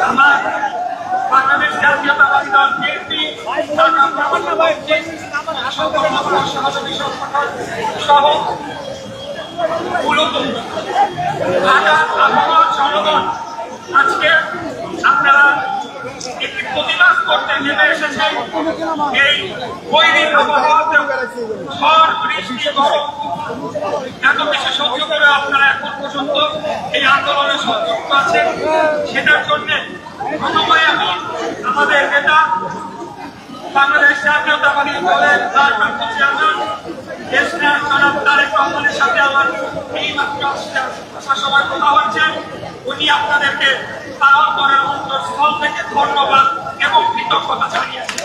আমার বাংলাদেশ জাতীয়তাবাদী দল বিএনপি সহযোগী সংগঠন সহ মূলত ঢাকা আবহাওয়ার জনগণ আজকে আপনারা একটি প্রতিবাদ করতে নেমে এসেছে। এই বৈরী আবহাওয়াতে ঝড় বৃষ্টি গরম এত বেশি সহ্য করে আপনারা এখন পর্যন্ত এই আন্দোলনে সংযুক্ত আছেন। সেটার জন্য প্রথমে আমি আমাদের নেতা বাংলাদেশ জাতীয়তাবাদী দলের ভারপ্রাপ্ত চেয়ারম্যান দেশনায়ক জনাব তারেক রহমানের সাথে আমার এই মাত্র আসার সময় কথা হচ্ছে। উনি আপনাদেরকে তার অন্তরের অন্তঃস্থল থেকে ধন্যবাদ এবং কৃতজ্ঞতা জানিয়েছেন।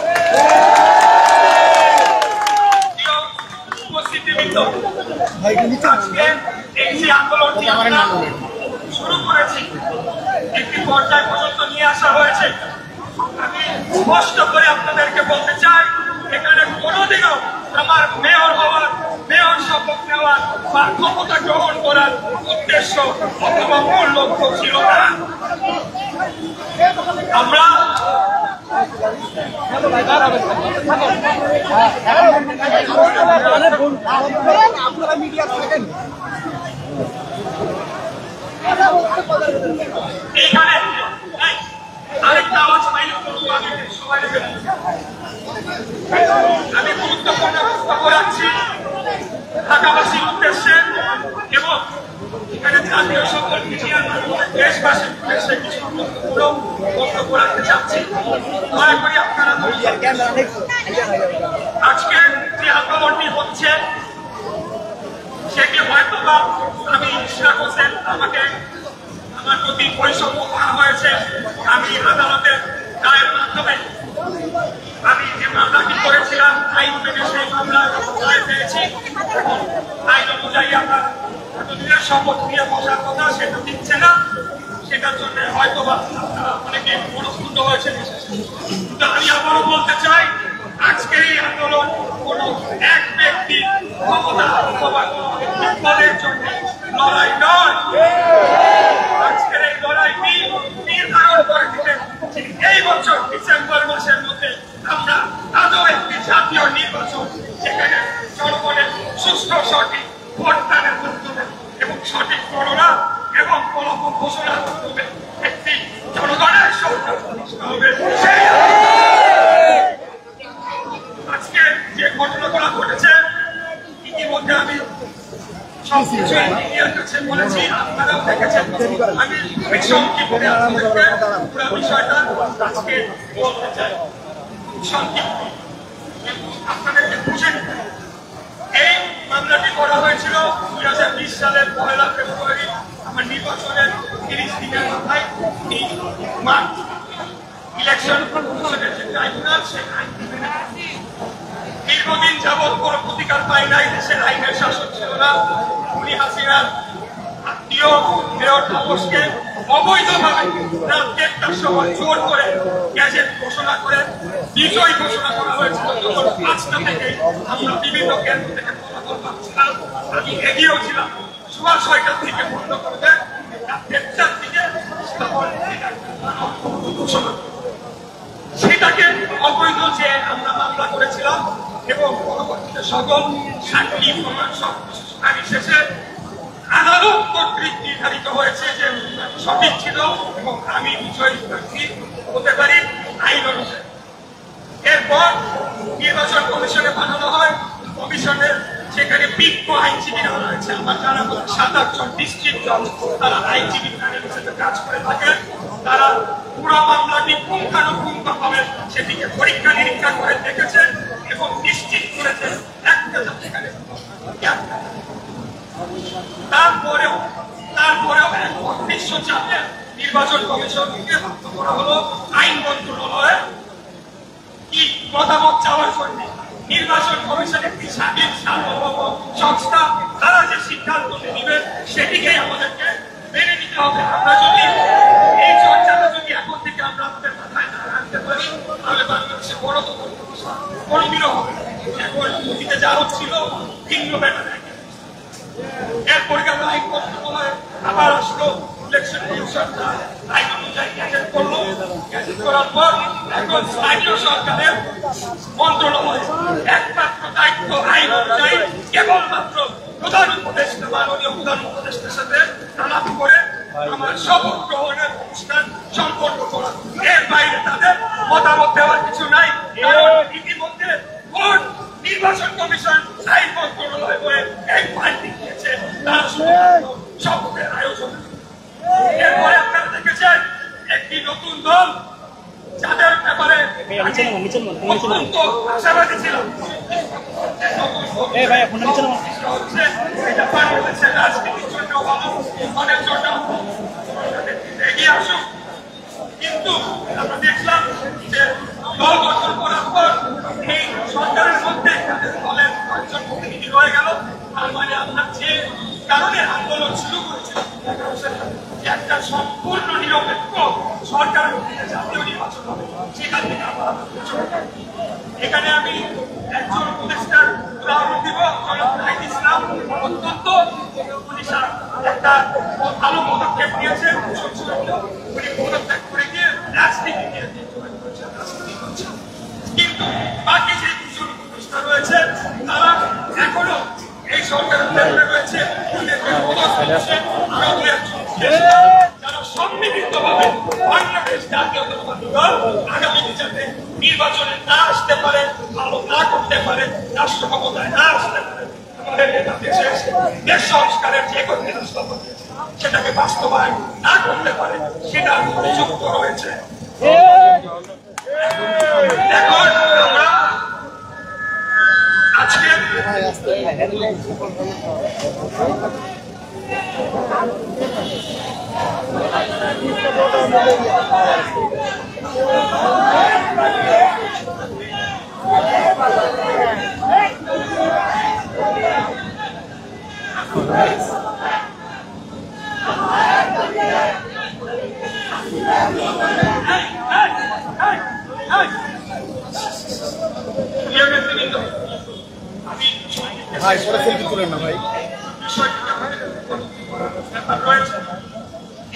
উপস্থিতিবৃন্দ, আজকে এই যে আন্দোলনটি আমরা শুরু করেছি একটি পর্যায় পর্যন্ত নিয়ে আসা হয়েছে। আমি স্পষ্ট করে আপনাদেরকে বলতে চাই, এখানে কোনোদিনও আমার মেয়র হওয়ার, মেয়র শপথ নেওয়ার বা ক্ষমতা গ্রহণ করার উদ্দেশ্য অথবা মূল লক্ষ্য ছিল না। আমরা এইখানে আরেকটা আওয়াজ পাইলে সবাই আমি গুরুত্বপূর্ণ বক্তব্য রাখছি ঢাকাবাসীর উদ্দেশ্যে এবং এখানে জাতীয় সকল মিডিয়ার দেশবাসীর উদ্দেশ্যে কিছু গুরুত্বপূর্ণ বক্তব্য রাখতে চাচ্ছি। দয়া করে আপনারা আজকে যে আন্দোলনটি হচ্ছে সেটি হয়তো বা আমি ইশরাক হোসেন আমাকে আমার প্রতি বৈষম্য করা হয়েছে। আমি আদালতের রায়ের মাধ্যমে আমি যে মামলাটি করেছিলাম আইন মেনে সেই মামলার রায় পেয়েছি। আইন অনুযায়ী আমরা এতদিনের শপথ নিয়ে বসার কথা সেটা দিচ্ছে না। সেটার জন্য হয়তো বা অনেকে মনস্ফুট হয়েছে। কিন্তু আমি আবারও বলতে চাই, আজকের এই আন্দোলন কোন এক ব্যক্তির ক্ষমতা অথবা বিপদের জন্য লড়াই নয়। আজকের এই লড়াইটি নির্ধারণ করে দিলেন এই বছর ডিসেম্বর মাসের মধ্যে আমরা আদৌ একটি জাতীয় নির্বাচন, যেখানে জনগণের সুষ্ঠু সঠিক ভোটদানের মাধ্যমে এবং সঠিক গণনা এবং ফলাফল ঘোষণার মাধ্যমে একটি জনগণের সরকার প্রতিষ্ঠা হবে। সেই আজকে যে ঘটনাগুলো ঘটেছে ইতিমধ্যে আমি সবকিছু ইন্ডিয়ার কাছে বলেছি, আপনারাও দেখেছেন। আমি সংক্ষিপ্তে আপনাদেরকে পুরো বিষয়টা আজকে বলতে চাই। সংক্ষিপ্ত আপনাদেরকে বুঝে নিতে, এই মামলাটি করা হয়েছিল 2020 সালের 1 ফেব্রুয়ারি। আমার নির্বাচনের 30 দিনের মাথায় এই মার্চ ইলেকশন কমিশনের যে ট্রাইব্যুনাল, সেই আইন দীর্ঘদিন যাবৎ কোন প্রতিকার পাই নাই। দেশের আইনের শাসন ছিল না। উনি হাসিনার আত্মীয় মেয়র তাপসকে অবৈধভাবে রাত 1টার সময় জোর করে গ্যাজেট ঘোষণা করে বিজয় ঘোষণা করা হয়েছিল। তখন 5টা থেকে আমরা বিভিন্ন কেন্দ্র থেকে ফলাফল পাচ্ছিলাম। আমি এগিয়েও ছিলাম। সকাল 6টার থেকে বন্ধ করে দেয়, রাত 1টার দিকে ঘোষণা। সেটাকে অবৈধ যে আমরা মামলা করেছিলাম এবং পরবর্তীতে সকল সাক্ষী প্রমাণ সবকিছু শেষে আদালত কর্তৃক নির্ধারিত হয়েছে যে সঠিক ছিল এবং আমি বিজয়ী প্রার্থী হতে পারি আইন অনুযায়ী। এরপর নির্বাচন কমিশনে পাঠানো হয়। কমিশনের সেখানে বিজ্ঞ আইনজীবীরা রয়েছে। আমার যারা 7-8 জন ডিস্ট্রিক্ট জজ, তারা আইনজীবী প্যানেল হিসেবে কাজ করে থাকে। তারা পুরো মামলাটি পুঙ্খানুপুঙ্খভাবে সেটিকে পরীক্ষা নিরীক্ষা করে দেখেছে এবং নিশ্চিত করেছে একটা সেখানে। তারপরেও এক অদৃশ্য চাপে নির্বাচন কমিশনকে বাধ্য করা হলো আইন মন্ত্রণালয়ে কি মতামত চাওয়ার জন্য। নির্বাচন কমিশন একটি স্বাধীন সার্বভৌম সংস্থা, তারা যে সিদ্ধান্ত নেবে সেটিকেই আমাদেরকে মেনে নিতে হবে। আমরা যদি এই চর্চাটা যদি এখন থেকে আমরা আমাদের মাথায় না রাখতে পারি, তাহলে বাংলাদেশে গণতন্ত্র কোনদিনও হবে না। এখন অতীতে যা হচ্ছিল ভিন্ন ব্যাপারে। এরপরে আইন মন্ত্রণালয় আবার আসলো, ইলেকশন কমিশন আইন অনুযায়ী গ্যাজেট করলো। করার পর এখন স্থানীয় সরকারের মন্ত্রণালয় একমাত্র দায়িত্ব আইন অনুযায়ী কেবলমাত্র প্রধান উপদেষ্টা মাননীয় প্রধান উপদেষ্টার সাথে আলাপ করে আমার শপথ গ্রহণের অনুষ্ঠান সম্পন্ন করা। এর বাইরে তাদের মতামত দেওয়ার কিছু নাই। কারণ ইতিমধ্যে ভোট নির্বাচন কমিশন আইন মন্ত্রণালয় করে এক ফান্ডিং দিয়েছে, তারা শুধুমাত্র শপথের আয়োজন। এরপরে আপনারা দেখেছেন একটি নতুন দল যাদের ব্যাপারে অত্যন্ত আশাবাদী ছিল, এটা বাংলাদেশের রাজনীতির জন্য ভালোর জন্য এগিয়ে আসুক। কিন্তু আমরা দেখলাম যে দল গঠন করার পর এই সরকারের মধ্যে দলের কয়েকজন প্রতিনিধি রয়ে গেল। তার মানে আমরা যে কারণে আন্দোলন শুরু করেছিলাম একটা সম্পূর্ণ নিরপেক্ষ সরকারের মধ্যে জাতীয় নির্বাচন হবে, সেখান থেকে আমরা এখানে আমি একজন উপদেষ্টার উদাহরণ দিব, ইসলাম অত্যন্ত একটা ভালো পদক্ষেপ নিয়েছেন। উনি পদত্যাগ করে গিয়ে রাজনীতি নিয়ে কিন্তু বাকি যে দুজন উপদেষ্টা রয়েছে তারা এখনো এই সরকারের ভেতরে রয়েছে। যারা সম্মিলিতভাবে বাংলাদেশ জাতীয়তাবাদী দল আগামী যাতে নির্বাচনে না আসতে পারে, ভালো না করতে পারে, রাষ্ট্র ক্ষমতায় না আসতে পারে, দেশ সংস্কারের যে কোনো সেটাকে বাস্তবায়ন না করতে পারে, সেটা যুক্ত রয়েছে। এখন আমরা আজকে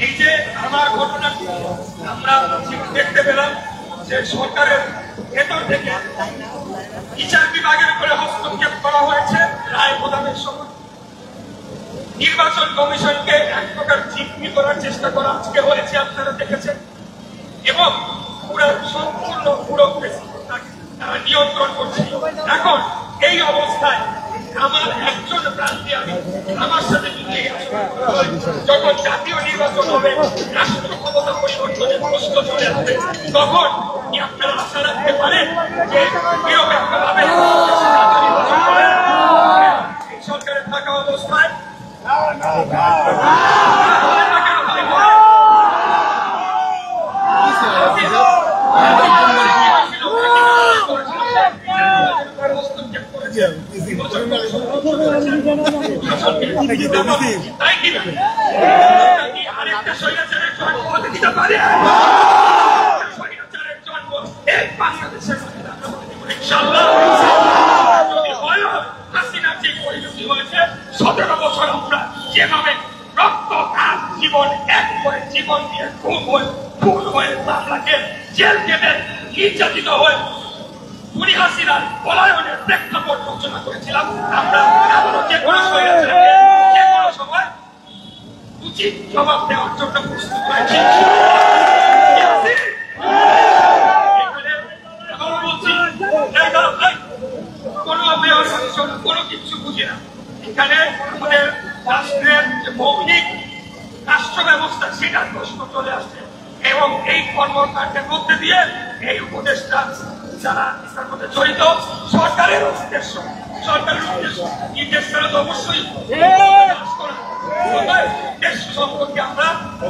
এই যে আমার ঘটনাটি আমরা দেখতে পেলাম যে সরকারের ভেতর থেকে বিচার বিভাগের উপরে হস্তক্ষেপ করা হয়েছে রায় প্রদানের সময়। নির্বাচন কমিশনকে এক প্রকার জিম্মি করার চেষ্টা করা আজকে হয়েছে, আপনারা দেখেছেন। এবং পুরো সম্পূর্ণ তারা নিয়ন্ত্রণ করছে। এখন এই অবস্থায় আমার একজন প্রার্থী আমি আমার সাথে যখন জাতীয় নির্বাচন হবে, রাষ্ট্র ক্ষমতা পরিবর্তনের প্রশ্ন চলে আসবে, তখন কি আপনারা আশা রাখতে পারেন যে নিরপেক্ষভাবে নির্বাচন করে সরকারের থাকা অবস্থায় আরেকটা স্বৈরাচারের জন্ম হতে দিতে পারে? স্বৈরাচারের জন্ম এই বাংলাদেশের ইনশাআল্লাহ যদি হয়, হাসিনার যে পরিণতি হয়েছে 17 বছর আমরা যেভাবে রক্ত আর জীবন এক করে জীবন দিয়ে খুন হয়ে বাংলাকে জেল কেটে নির্যাতিত হয়ে উনি হাসিনার পলায়নের প্রেক্ষাপট রচনা করেছিলাম। আমরা যে কোনো সময় উচিত জবাব দেওয়ার জন্য প্রস্তুত হয়েছি। কোনো কিছু বুঝি না। এখানে আমাদের রাষ্ট্রের যে মৌলিক রাষ্ট্র ব্যবস্থা সেটার প্রশ্ন চলে আসছে এবং এই কর্মকাণ্ডের মধ্যে দিয়ে এই উপদেষ্টা যারা তার মধ্যে জড়িত সরকারের উদ্দেশ্য নির্দেশ করা তো অবশ্যই দেশ সম্পর্কে আমরা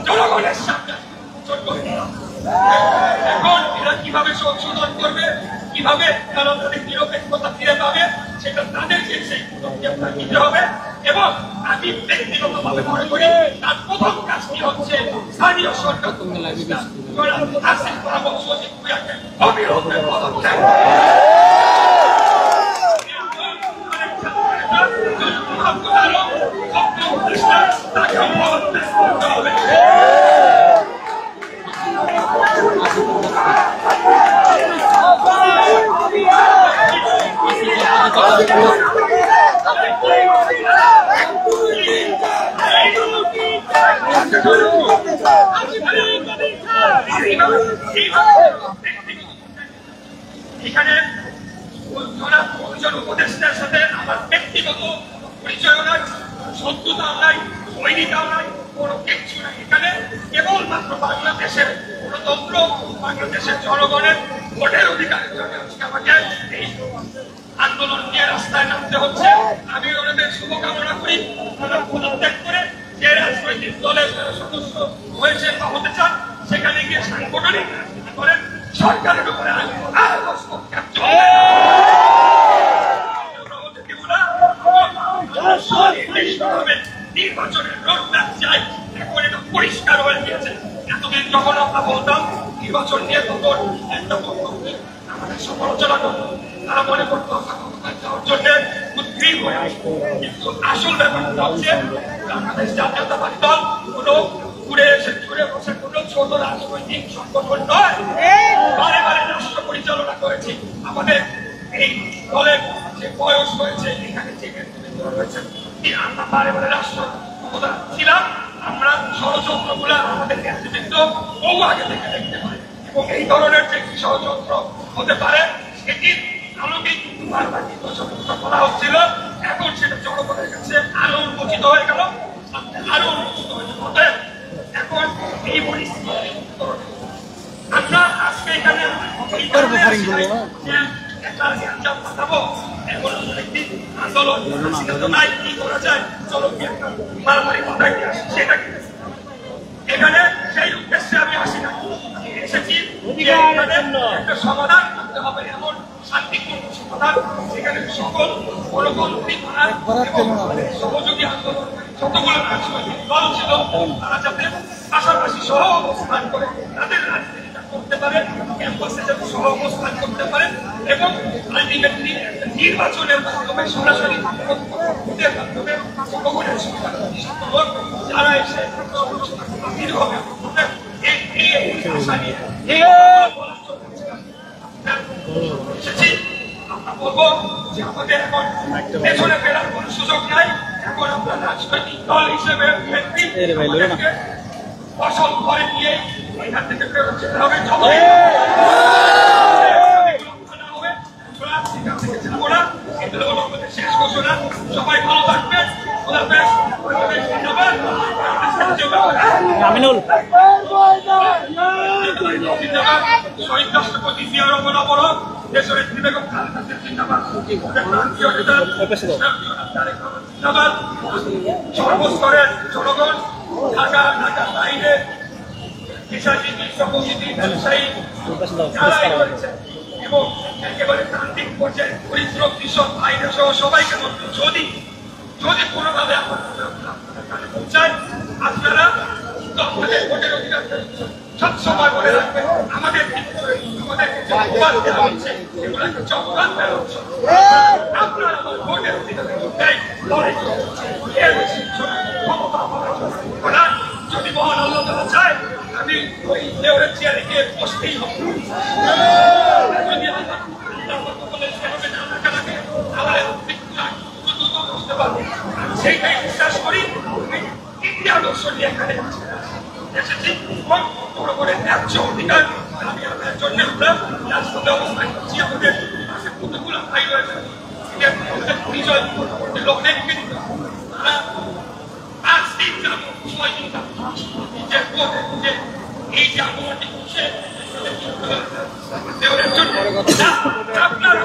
জনগণের সামনে এখন এরা কিভাবে সংশোধন করবে, কিভাবে তারা তাদের নিরপেক্ষতা ফিরে পাবে, সেটা তাদেরকে সেই পদক্ষেপটা নিতে হবে। এবং আমি ব্যক্তিগতভাবে মনে করি তার প্রথম কাজটি হচ্ছে স্থানীয় সরকার অবিলম্বে পদক্ষেপ তাকে তৈরিটাও নাই, কোনো কিচ্ছু নাই। এখানে কেবলমাত্র বাংলাদেশের গণতন্ত্র, বাংলাদেশের জনগণের ভোটের অধিকারের জন্য আজকে আমাকে এই আন্দোলন নিয়ে রাস্তায় নামতে হচ্ছে। আমি ওনাদের শুভকামনা করি, তারা পদত্যাগ করে যে রাজনৈতিক দলের সদস্য হয়েছে বা হতে চান সেখানে গিয়ে সাংগঠনিক রাজনীতি করেন, সরকারের উপরে নির্বাচনের রোডম্যাপ চাই। এখন এটা পরিষ্কার হয়ে গিয়েছে। এতদিন যখন আমরা বলতাম নির্বাচন নিয়ে তখন একটা আমাদের সমালোচনা করতো, তারা মনে করতো যাওয়ার জন্য উদ্গ্রীব হয়ে আসবো। কিন্তু আসল ব্যাপারটা হচ্ছে বাংলাদেশ জাতীয়তাবাদী দল কোনো ঘুরে এসে ঘুরে বসে কোনো ছোট রাজনৈতিক সংগঠন নয়। বারে বারে রাষ্ট্র পরিচালনা করেছি। আমাদের এই দলের যে বয়স হয়েছে, এখানে যে নেতৃবৃন্দ রয়েছে, আমরা বারে বারে রাষ্ট্র ছিলাম। আমরা ষড়যন্ত্র গুলা আমাদের নেতৃবৃন্দ বহু আগে থেকে দেখতে পাই এবং এই ধরনের যে কি ষড়যন্ত্র হতে পারে সেটির আলোকে কিন্তু বারবার নির্বাচন করা হচ্ছিল। এখন সেটা জনগণের কাছে আরো উন্মোচিত হয়ে গেল, আরো উন্মোচিত হয়ে গেল। এখন এই পরিস্থিতি আমরা আজকে এখানে আন্দোলন নাই, কি করা যায়, চলো মারামারি কথায় সেটা এখানে সেই উদ্দেশ্যে আমি আসি না। এসেছি একটা সমাধান করতে হবে, এমন শান্তিপূর্ণ সমাধান যেখানে সকল গণতান্ত্রিক সহযোগী আন্দোলন যতগুলো রাজনৈতিক দল ছিল তারা যাতে পাশাপাশি সহ অবস্থান করে তাদের রাজনীতিটা করতে পারে, ক্যাম্পাসে যাতে সহ অবস্থান করতে পারে এবং আলটিমেটলি নির্বাচনের মাধ্যমে সরাসরি ভোটের মাধ্যমে জনগণের সরকার যারা এসে হবে আমরা বলবো যে আমাদের এখন পেছনে ফেরার কোন সুযোগ নাই। এখন আমরা রাজনৈতিক দল হিসেবে ফসল ঘরে নিয়ে এখান থেকে ফেরত যেতে হবে। শেষ ঘোষণা, সবাই ভালো থাকবেন। শহীদ রাষ্ট্রপতি জিয়া রহমান অমর, দেশের বেগম খালেদা জিয়া জিন্দাবাদ, সর্বস্তরের জনগণ, ঢাকা ঢাকার বাইরে পেশাজীবী শ্রমজীবী ব্যবসায়ী যারাই রয়েছে এবং একেবারে প্রান্তিক পর্যায়ে পরিশ্রম কৃষক ভাইরা সহ সবাইকে বলতে যদি যদি কোনোভাবে পৌঁছায় আপনারা আপনাদের ভোটের অধিকার সবসময় মনে রাখবেন। আমাদের আমাদেরকে যে অপবাদ দেওয়া হচ্ছে এগুলোকে চক্রান দেওয়া হচ্ছে। আপনারা আমার ভোটের অধিকার লড়াই যদি মহান আল্লাহ তাআলা চায় আমি ওই দেওয়ারের চেয়ারে গিয়ে বসতেই হবে। যদি সেইটাই বিশ্বাস করি। ইন্ডিয়া আদর্শ নিয়ে এখানে এসেছি এবং জনগণের ন্যায্য অধিকার আমি আপনার জন্য আমরা রাজপথে অবস্থান করছি। আমাদের কতগুলো ভাই রয়েছে পরিচয় লোক নেই, তারা 5 দিন যাবো 6 দিন যাবো এই যে আন্দোলনটি করছে আপনার